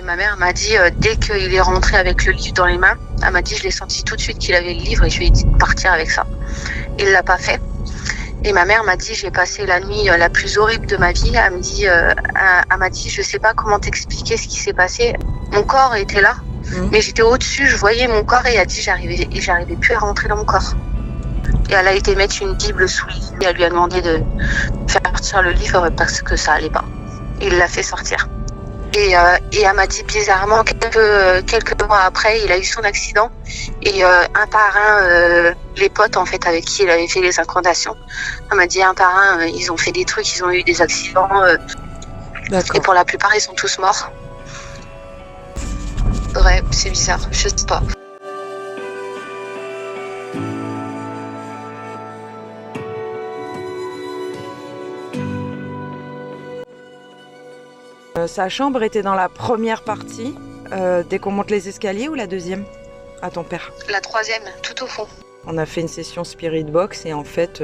ma mère m'a dit, dès qu'il est rentré avec le livre dans les mains, elle m'a dit, je l'ai senti tout de suite qu'il avait le livre et je lui ai dit de partir avec ça. Il l'a pas fait. Et ma mère m'a dit, j'ai passé la nuit la plus horrible de ma vie. Elle m'a dit, je sais pas comment t'expliquer ce qui s'est passé. Mon corps était là, mais j'étais au-dessus, je voyais mon corps et elle a dit, j'arrivais plus à rentrer dans mon corps. Et elle a été mettre une Bible sous le lit et elle lui a demandé de faire sortir le livre parce que ça allait pas. Et il l'a fait sortir. Et elle m'a dit bizarrement, quelques mois après, il a eu son accident. Et un par un, les potes en fait avec qui il avait fait les incantations, elle m'a dit un par un, ils ont fait des trucs, ils ont eu des accidents. Et pour la plupart, ils sont tous morts. Ouais, c'est bizarre, je sais pas. Sa chambre était dans la première partie, dès qu'on monte les escaliers, ou la deuxième, à ton père? La troisième, tout au fond. On a fait une session Spirit Box et en fait,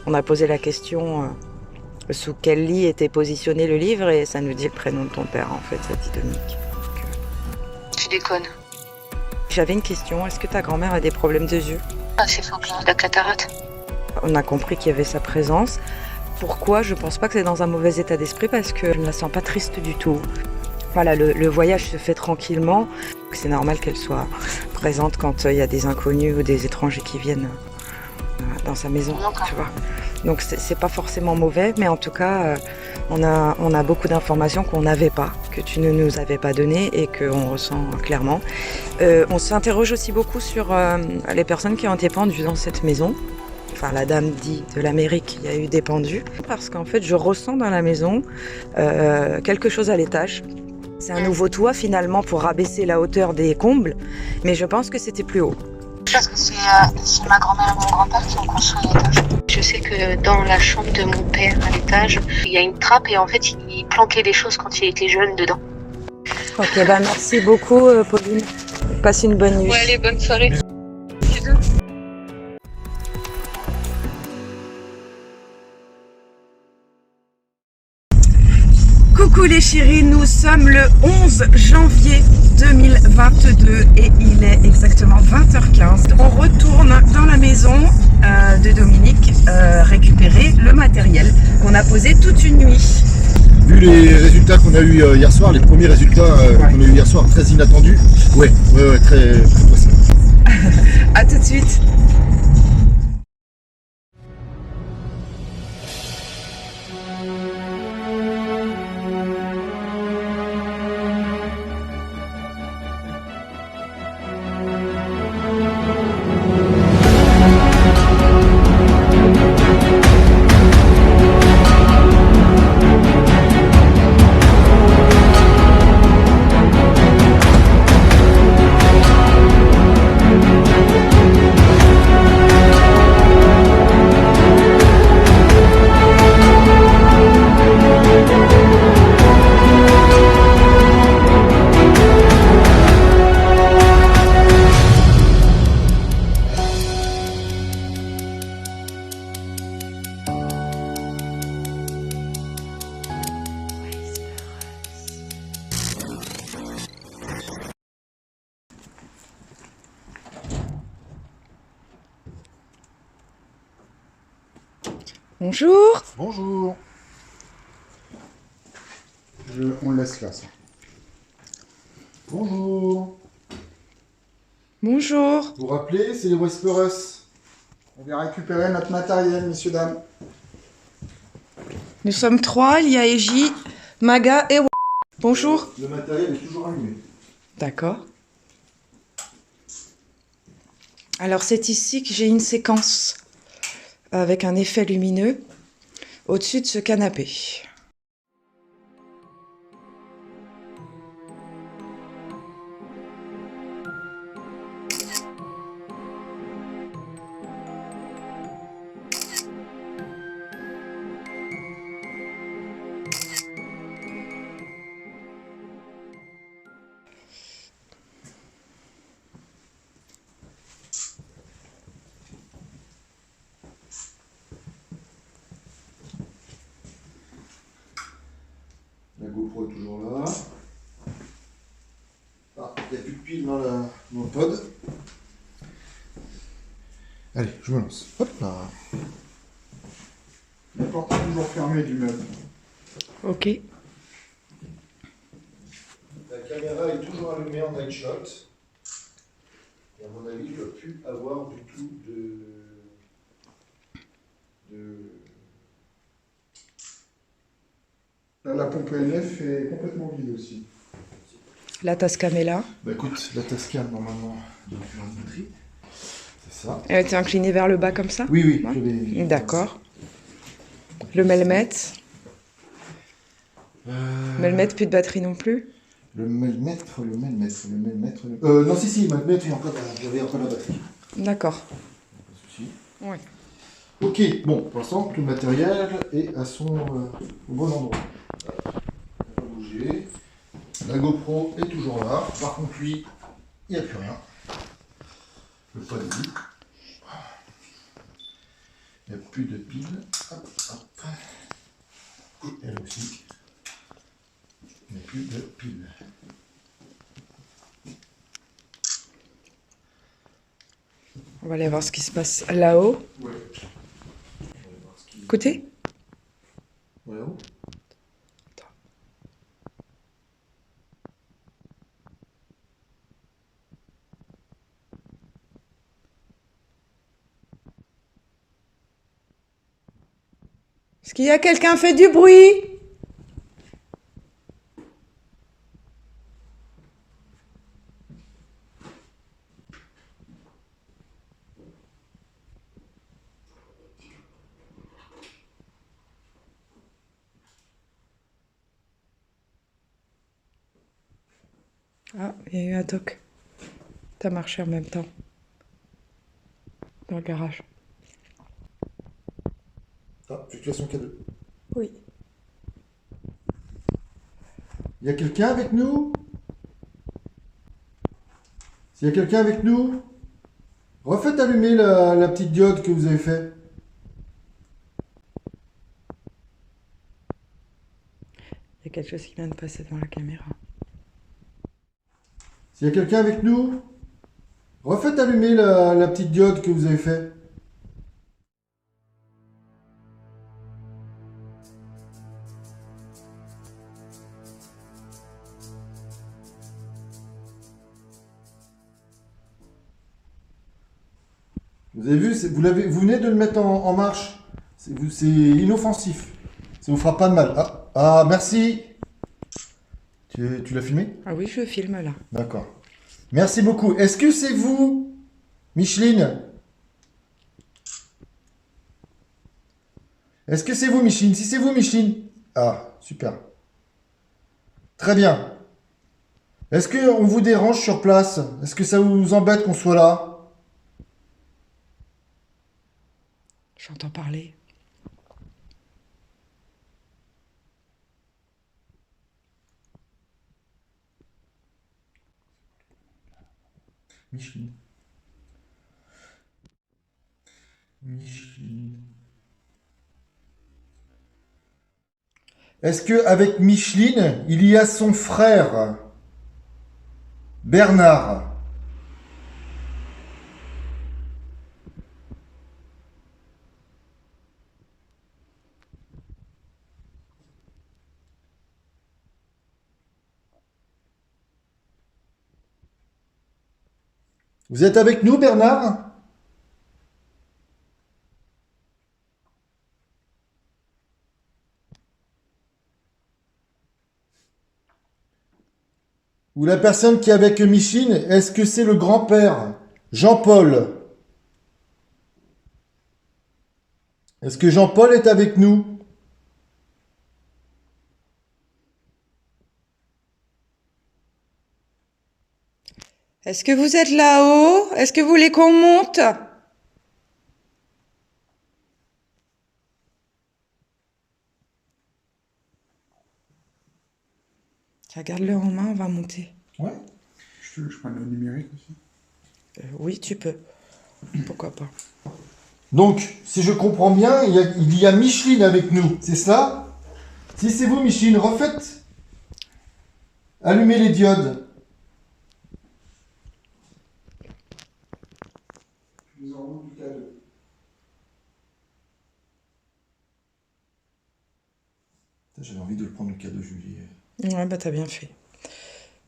on a posé la question sous quel lit était positionné le livre et ça nous dit le prénom de ton père, en fait, ça dit Dominique. Tu déconnes. J'avais une question, est-ce que ta grand-mère a des problèmes de yeux? Ah, c'est faux, la cataracte. On a compris qu'il y avait sa présence. Pourquoi? Je pense pas que c'est dans un mauvais état d'esprit parce que je ne la sens pas triste du tout. Voilà, le voyage se fait tranquillement. C'est normal qu'elle soit présente quand il y a des inconnus ou des étrangers qui viennent dans sa maison, tu vois. Donc c'est pas forcément mauvais, mais en tout cas, on a beaucoup d'informations qu'on n'avait pas, que tu ne nous avais pas données et qu'on ressent clairement. On s'interroge aussi beaucoup sur les personnes qui ont été pendues dans cette maison. Enfin, la dame dit de la mairie qu'il y a eu des pendus, parce qu'en fait, je ressens dans la maison quelque chose à l'étage. C'est un nouveau toit finalement pour rabaisser la hauteur des combles, mais je pense que c'était plus haut. Parce que c'est ma grand-mère et mon grand-père qui ont construit l'étage. Je sais que dans la chambre de mon père à l'étage, il y a une trappe et en fait, il planquait des choses quand il était jeune dedans. Ok, bah merci beaucoup Pauline. Passe une bonne nuit. Ouais, allez, bonne soirée. Coucou les chéris, nous sommes le 11 janvier 2022 et il est exactement 20h15. On retourne dans la maison de Dominique récupérer le matériel qu'on a posé toute une nuit. Vu les résultats qu'on a eu hier soir, les premiers résultats qu'on a eu hier soir, très inattendus, ouais, très possible. A tout de suite. Bonjour. Bonjour. On le laisse là, ça. Bonjour. Bonjour. Vous vous rappelez, c'est les Whisperers. On vient récupérer notre matériel, messieurs, dames. Nous sommes trois, il y a Eji, Maga et... Bonjour. Le matériel est toujours allumé. D'accord. Alors c'est ici que j'ai une séquence avec un effet lumineux au-dessus de ce canapé. La GoPro est toujours là. batterie dans le pod. Allez, je me lance. Hop là. La porte est toujours fermée du meuble. Ok. La caméra est toujours allumée en night shot. Et à mon avis, je ne dois plus avoir du tout Là, la pompe ENF est complètement vide aussi. La Tascam est là. Bah écoute, la Tascam, normalement, doit plus avoir de batterie. C'est ça. Elle était inclinée vers le bas comme ça? Oui, oui. Ouais. Je l'ai- D'accord. Le Melmet. Melmet, plus de batterie non plus. Le Melmet. Non, si, Melmet, il y avait encore la batterie. D'accord. Pas de souci. Ouais. Ok, bon, pour l'instant, tout le matériel est à son au bon endroit. On va pas bouger. La GoPro est toujours là. Par contre, lui, il n'y a plus rien. Le pod est vide. Il n'y a plus de piles. Hop, hop. Et elle aussi. Il n'y a plus de piles. On va aller voir ce qui se passe là-haut. Ouais. On va voir ce qui... Côté? Ouais, oh. Est-ce qu'il y a quelqu'un fait du bruit? Ah, il y a eu un toc. T'as marché en même temps. Dans le garage. Ah, situation K2. Oui. Il y a quelqu'un avec nous? S'il y a quelqu'un avec nous, refaites allumer la petite diode que vous avez fait. Il y a quelque chose qui vient de passer devant la caméra. S'il y a quelqu'un avec nous, refaites allumer la petite diode que vous avez fait. Vous avez vu, vous venez de le mettre en marche. C'est inoffensif. Ça vous fera pas de mal. Ah, merci. Tu l'as filmé? Ah oui, je filme là. D'accord. Merci beaucoup. Est-ce que c'est vous, Micheline? Est-ce que c'est vous, Micheline? Si c'est vous, Micheline. Ah, super. Très bien. Est-ce qu'on vous dérange sur place? Est-ce que ça vous embête qu'on soit là? J'entends parler. Micheline. Micheline. Est-ce que avec Micheline, il y a son frère Bernard? Vous êtes avec nous, Bernard? Ou la personne qui est avec Micheline, est-ce que c'est le grand-père, Jean-Paul? Est-ce que Jean-Paul est avec nous? Est-ce que vous êtes là-haut? Est-ce que vous voulez qu'on monte? Tiens, garde-le en main, on va monter. Ouais. Je prends le numérique aussi. Oui, tu peux. Pourquoi pas? Donc, si je comprends bien, il y a Micheline avec nous, c'est ça? Si c'est vous, Micheline, refaites allumer les diodes. les hormones du cadeau. J'avais envie de le prendre le cadeau, Julie. Ouais, bah t'as bien fait.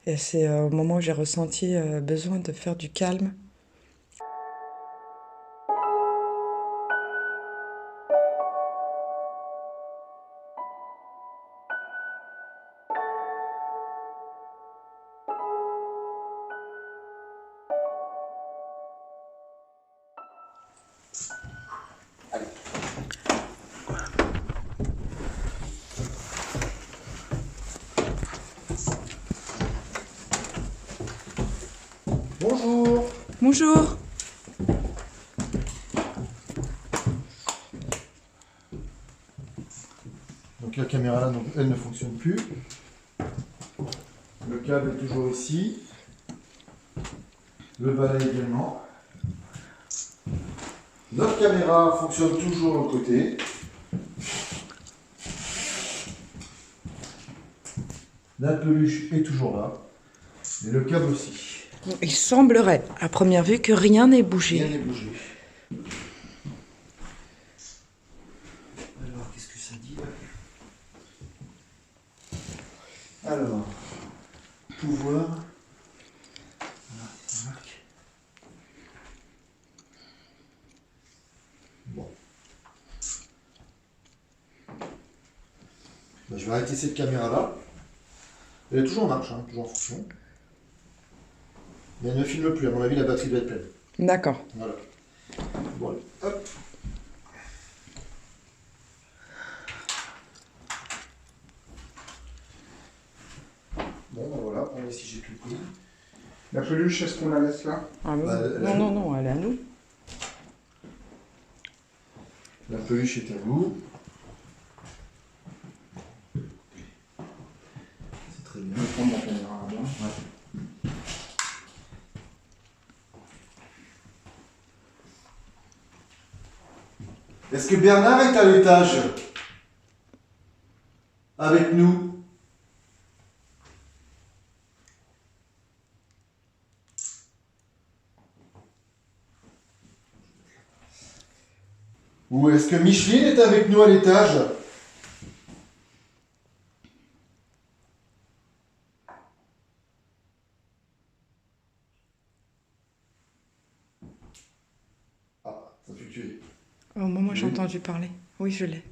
Et c'est au moment où j'ai ressenti besoin de faire du calme. Bonjour. Bonjour. Donc la caméra là, donc, elle ne fonctionne plus. Le câble est toujours ici. Le balai également. Notre caméra fonctionne toujours de l'autre côté. La peluche est toujours là. Et le câble aussi. Il semblerait, à première vue, que rien n'ait bougé. Rien n'est bougé. Alors, qu'est-ce que ça dit là? Alors, pouvoir. Voilà, ça marque. Bon. Ben, je vais arrêter cette caméra là. Elle est toujours en marche, hein, toujours en fonction. Mais elle ne filme plus, à mon avis la batterie doit être pleine. D'accord. Voilà. Bon, allez, hop. Bon, ben voilà, on va si j'ai plus pris. La peluche, est-ce qu'on la laisse là? Ah, bon. Bah, Non, non, non, elle est à nous. La peluche est à vous. C'est très bien. Je vais prendre la caméra là-bas. Ouais. Est-ce que Bernard est à l'étage? Avec nous? Ou est-ce que Micheline est avec nous à l'étage? Ah, ça fait tuer. Au moment où j'ai Oui. entendu parler. Oui, je l'ai.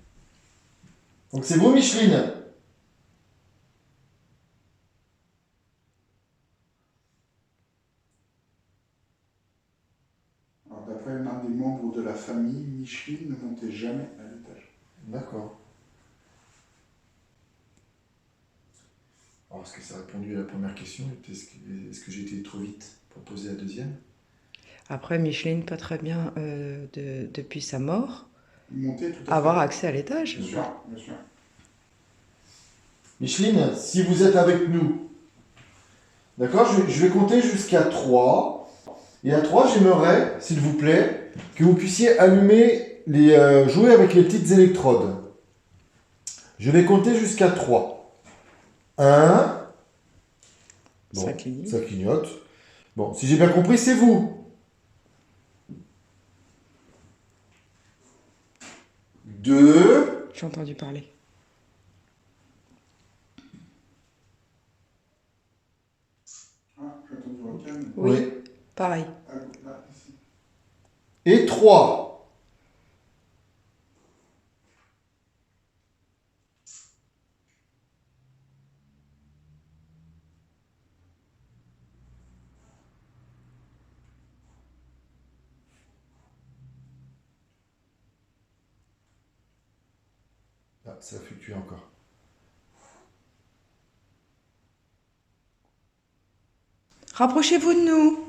Donc c'est vous, Micheline? Alors, d'après l'un des membres de la famille, Micheline ne montait jamais à l'étage. D'accord. Alors, est-ce que ça a répondu à la première question? Est-ce que j'ai été trop vite pour poser la deuxième? Après, Micheline peut très bien, depuis sa mort, Monter tout à avoir fait. accès à l'étage. Bien sûr, bien sûr. Micheline, si vous êtes avec nous, d'accord, je vais compter jusqu'à 3. Et à 3, j'aimerais, s'il vous plaît, que vous puissiez allumer jouer avec les petites électrodes. Je vais compter jusqu'à 3. 1. Bon, Ça clignote. ça clignote. Bon, si j'ai bien compris, c'est vous. 2. J'ai entendu parler. Ah, j'ai entendu votre calme. Oui. Pareil. Ah, là, ici. Et 3. Ah, ça a fluctué encore. Rapprochez-vous de nous.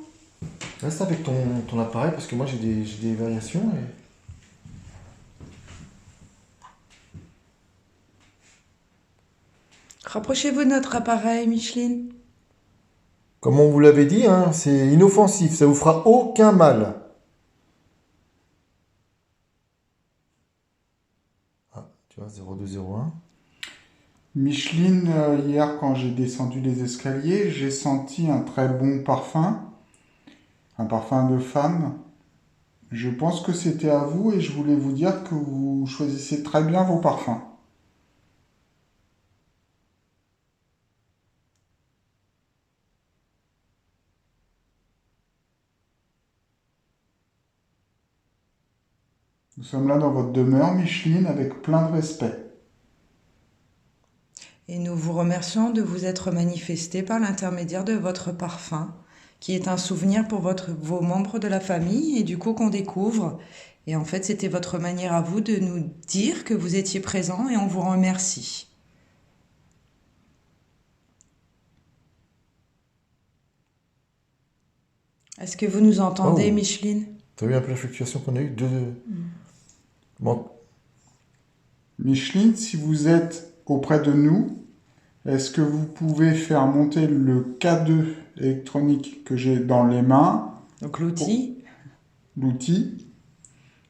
Reste avec ton appareil parce que moi j'ai des variations. Rapprochez-vous de notre appareil, Micheline. Comme on vous l'avait dit, hein, c'est inoffensif, ça vous fera aucun mal. Ah, tu vois, 0201. Micheline, hier, quand j'ai descendu les escaliers, j'ai senti un très bon parfum. Un parfum de femme. Je pense que c'était à vous et je voulais vous dire que vous choisissez très bien vos parfums. Nous sommes là dans votre demeure, Micheline, avec plein de respect. Et nous vous remercions de vous être manifesté par l'intermédiaire de votre parfum, qui est un souvenir pour vos membres de la famille et du coup qu'on découvre. Et en fait, c'était votre manière à vous de nous dire que vous étiez présent et on vous remercie. Est-ce que vous nous entendez, Oh. Micheline? T'as vu un peu la fluctuation qu'on a eue Bon, Micheline, si vous êtes auprès de nous, est-ce que vous pouvez faire monter le K2 électronique que j'ai dans les mains, Donc l'outil, l'outil,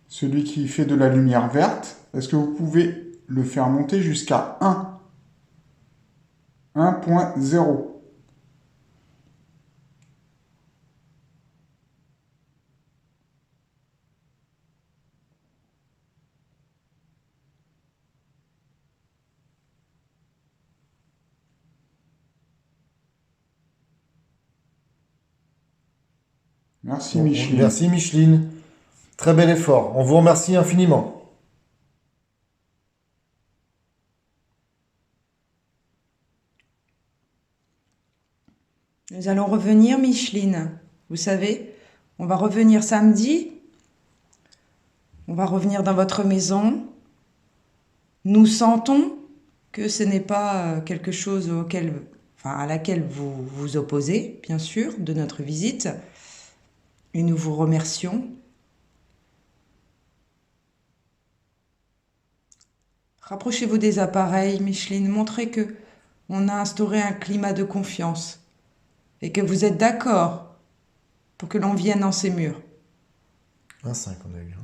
celui qui fait de la lumière verte, est-ce que vous pouvez le faire monter jusqu'à 1.0? Merci bon, Micheline. merci Micheline. Très bel effort. On vous remercie infiniment. nous allons revenir, Micheline. Vous savez, on va revenir samedi. On va revenir dans votre maison. Nous sentons que ce n'est pas quelque chose à laquelle vous vous opposez, bien sûr, de notre visite. Et nous vous remercions. Rapprochez-vous des appareils, Micheline. Montrez que on a instauré un climat de confiance et que vous êtes d'accord pour que l'on vienne dans ces murs. 1,5 on a eu.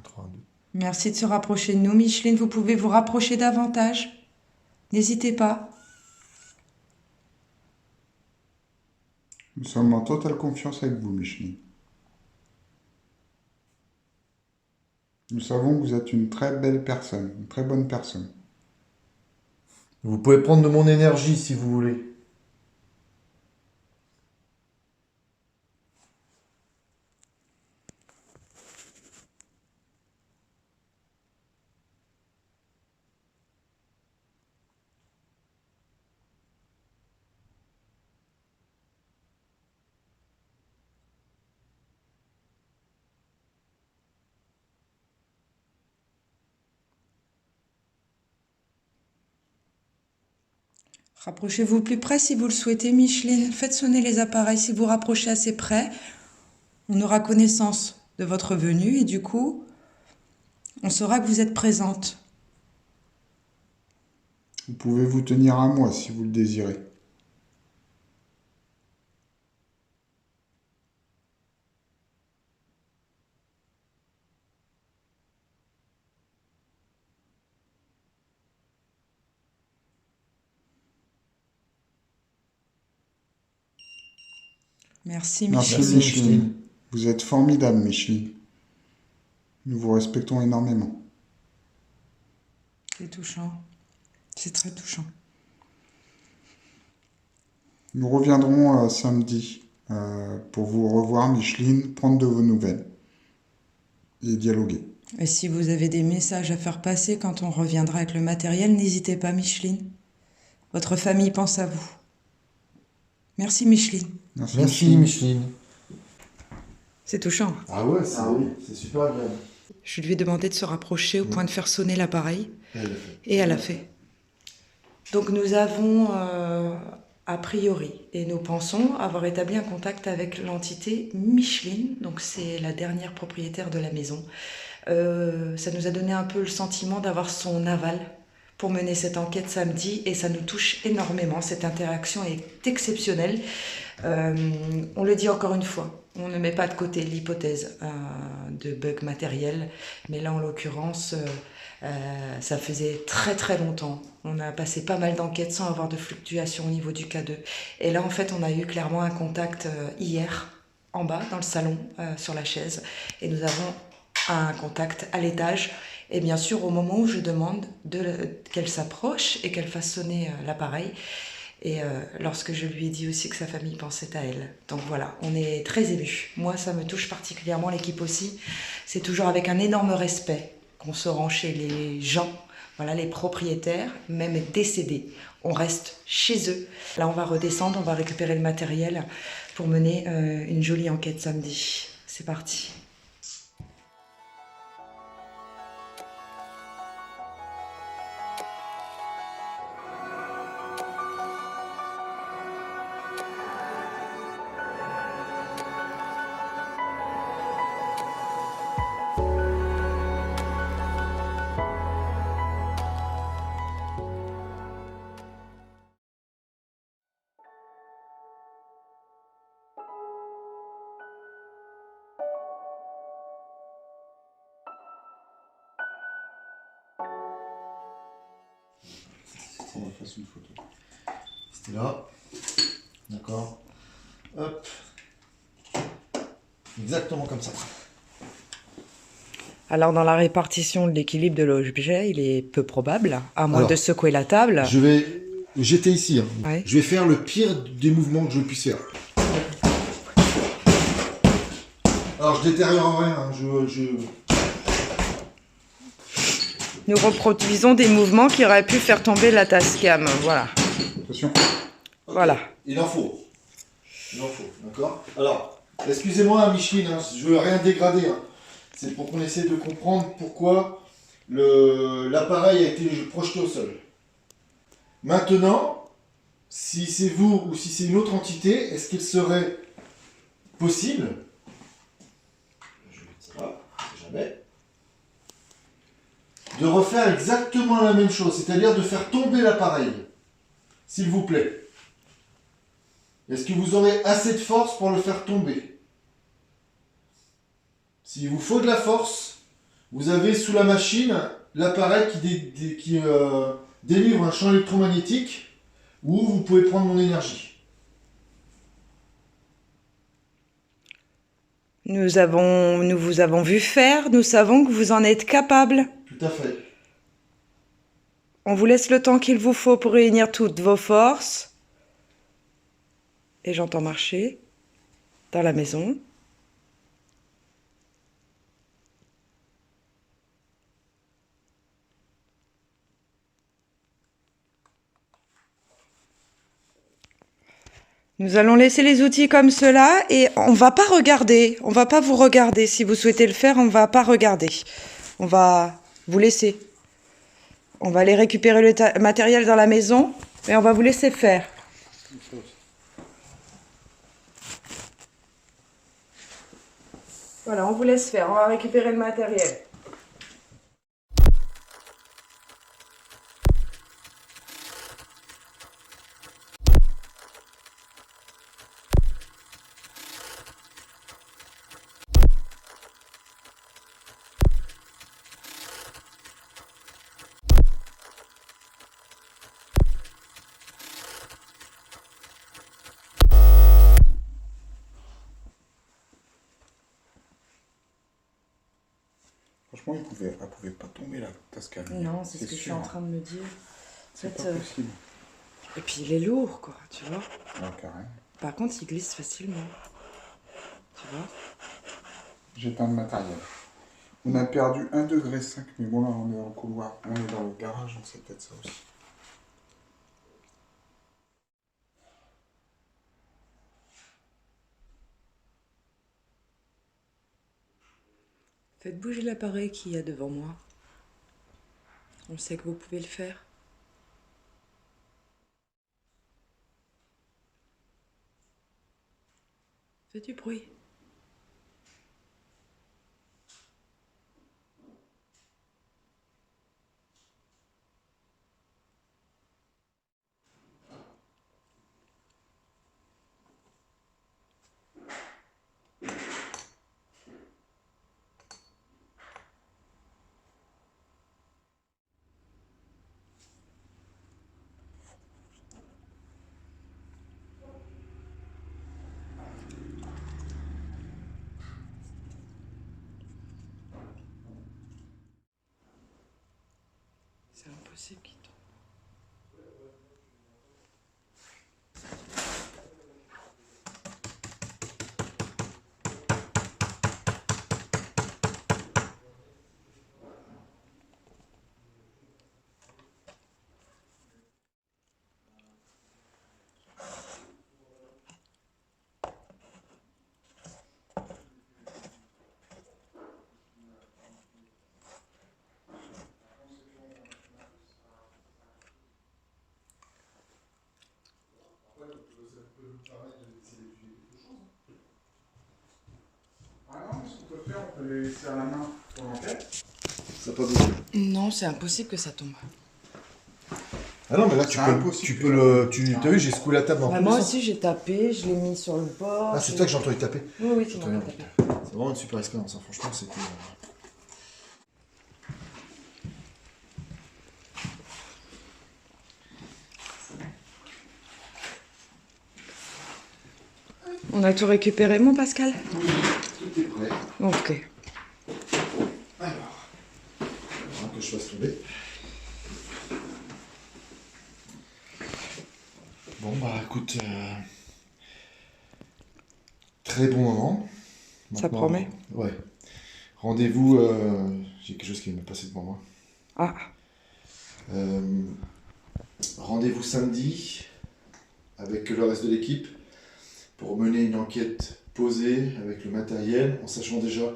1,3, 2. Merci de se rapprocher de nous, Micheline. Vous pouvez vous rapprocher davantage. N'hésitez pas. Nous sommes en totale confiance avec vous, Micheline. Nous savons que vous êtes une très belle personne, une très bonne personne. Vous pouvez prendre de mon énergie si vous voulez. Rapprochez-vous plus près si vous le souhaitez, Micheline. Faites sonner les appareils. Si vous rapprochez assez près, on aura connaissance de votre venue et du coup, on saura que vous êtes présente. Vous pouvez vous tenir à moi si vous le désirez. Merci, Merci Micheline. Micheline. Vous êtes formidable, Micheline. Nous vous respectons énormément. C'est touchant. C'est très touchant. Nous reviendrons samedi pour vous revoir, Micheline, prendre de vos nouvelles et dialoguer. Et si vous avez des messages à faire passer quand on reviendra avec le matériel, n'hésitez pas, Micheline. Votre famille pense à vous. Merci, Micheline. Merci Micheline. C'est touchant. Ah ouais, c'est super agréable. Je lui ai demandé de se rapprocher au point de faire sonner l'appareil. Elle l'a fait. Et elle a fait. Donc nous avons, a priori, et nous pensons avoir établi un contact avec l'entité Micheline, donc c'est la dernière propriétaire de la maison. Ça nous a donné un peu le sentiment d'avoir son aval pour mener cette enquête samedi et ça nous touche énormément. Cette interaction est exceptionnelle. On le dit encore une fois, on ne met pas de côté l'hypothèse de bug matériel, mais là en l'occurrence, ça faisait très très longtemps. On a passé pas mal d'enquêtes sans avoir de fluctuation au niveau du K2. Et là en fait on a eu clairement un contact hier en bas, dans le salon, sur la chaise. Et nous avons un contact à l'étage. Et bien sûr, au moment où je demande qu'elle s'approche et qu'elle fasse sonner l'appareil, et lorsque je lui ai dit aussi que sa famille pensait à elle. Donc voilà, on est très émus. Moi, ça me touche particulièrement, l'équipe aussi. C'est toujours avec un énorme respect qu'on se rend chez les gens, voilà, les propriétaires, même décédés. On reste chez eux. Là, on va redescendre, on va récupérer le matériel pour mener une jolie enquête samedi. C'est parti. On va faire une photo. C'était là. D'accord. Hop. Exactement comme ça. Alors, dans la répartition de l'équilibre de l'objet, il est peu probable, à moins Alors, de secouer la table. J'étais ici. Hein. Ouais. Je vais faire le pire des mouvements que je puisse faire. Alors, je détériore rien. Hein. Nous reproduisons des mouvements qui auraient pu faire tomber la Tascam. Voilà. Attention. Okay. Voilà. Il en faut. D'accord. Alors, excusez-moi, Micheline, hein, je veux rien dégrader. Hein. C'est pour qu'on essaie de comprendre pourquoi l'appareil a été projeté au sol. Maintenant, si c'est vous ou si c'est une autre entité, est-ce qu'il serait possible, je ne sais pas, on sait jamais, de refaire exactement la même chose, c'est-à-dire de faire tomber l'appareil, s'il vous plaît. Est-ce que vous aurez assez de force pour le faire tomber? S'il vous faut de la force, vous avez sous la machine l'appareil qui délivre un champ électromagnétique où vous pouvez prendre mon énergie. Nous vous avons vu faire, nous savons que vous en êtes capable. Tout à fait. On vous laisse le temps qu'il vous faut pour réunir toutes vos forces. Et j'entends marcher dans la maison. Nous allons laisser les outils comme cela et on va pas regarder. On va pas vous regarder. Si vous souhaitez le faire, on va pas regarder. On va vous laisser. On va aller récupérer le matériel dans la maison et on va vous laisser faire. Voilà, on vous laisse faire. On va récupérer le matériel. Franchement, elle pouvait pas tomber la Tascam. Non, c'est ce que je suis en train de me dire. C'est pas possible. Et puis il est lourd, quoi, tu vois. Ah, carrément. Par contre, il glisse facilement. Tu vois. J'éteins le matériel. On a perdu 1,5 degré, mais bon là, on est dans le couloir. On est dans le garage, donc c'est peut-être ça aussi. Faites bouger l'appareil qu'il y a devant moi. On sait que vous pouvez le faire. Faites du bruit. impossible qu'il tombe. Ah non, mais ce qu'on peut faire, on peut les laisser à la main pour l'enquête. Ça n'a pas bougé. Non, c'est impossible que ça tombe. Ah non, mais là, C'est impossible. t'as vu, j'ai secoué la table dans Bah, tous les moi sens. aussi, j'ai tapé, je l'ai mis sur le bord. Ah, c'est toi que j'ai entendu taper. Oui, oui, tu Très m'as bien. tapé. C'est vraiment une super expérience, hein. Franchement, c'était... On a tout récupéré, mon Pascal? Oui, tout est prêt. Ok. Alors, que je fasse tomber. Bon, bah écoute, très bon moment. Ça promet. Ouais. Rendez-vous, j'ai quelque chose qui va me passer devant moi. Ah, Rendez-vous samedi avec le reste de l'équipe pour mener une enquête posée avec le matériel, en sachant déjà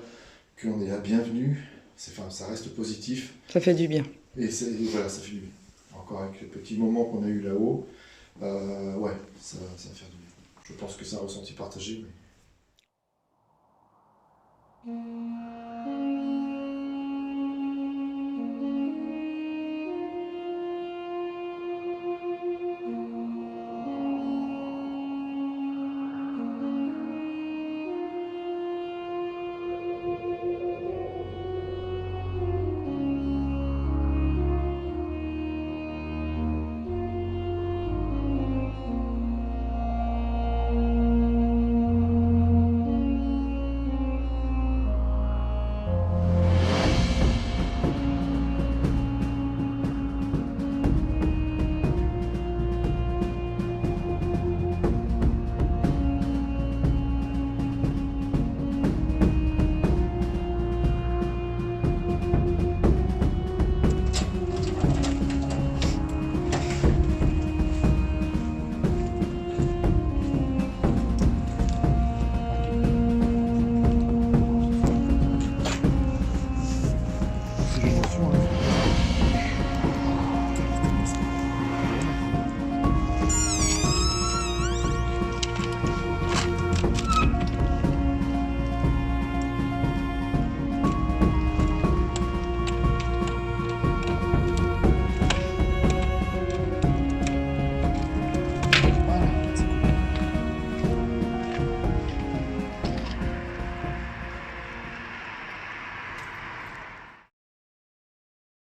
qu'on est la bienvenue. Enfin, ça reste positif. ça fait du bien. Et voilà, ça fait du bien. Encore avec le petit moment qu'on a eu là-haut, ouais, ça va faire du bien. Je pense que c'est un ressenti partagé, mais...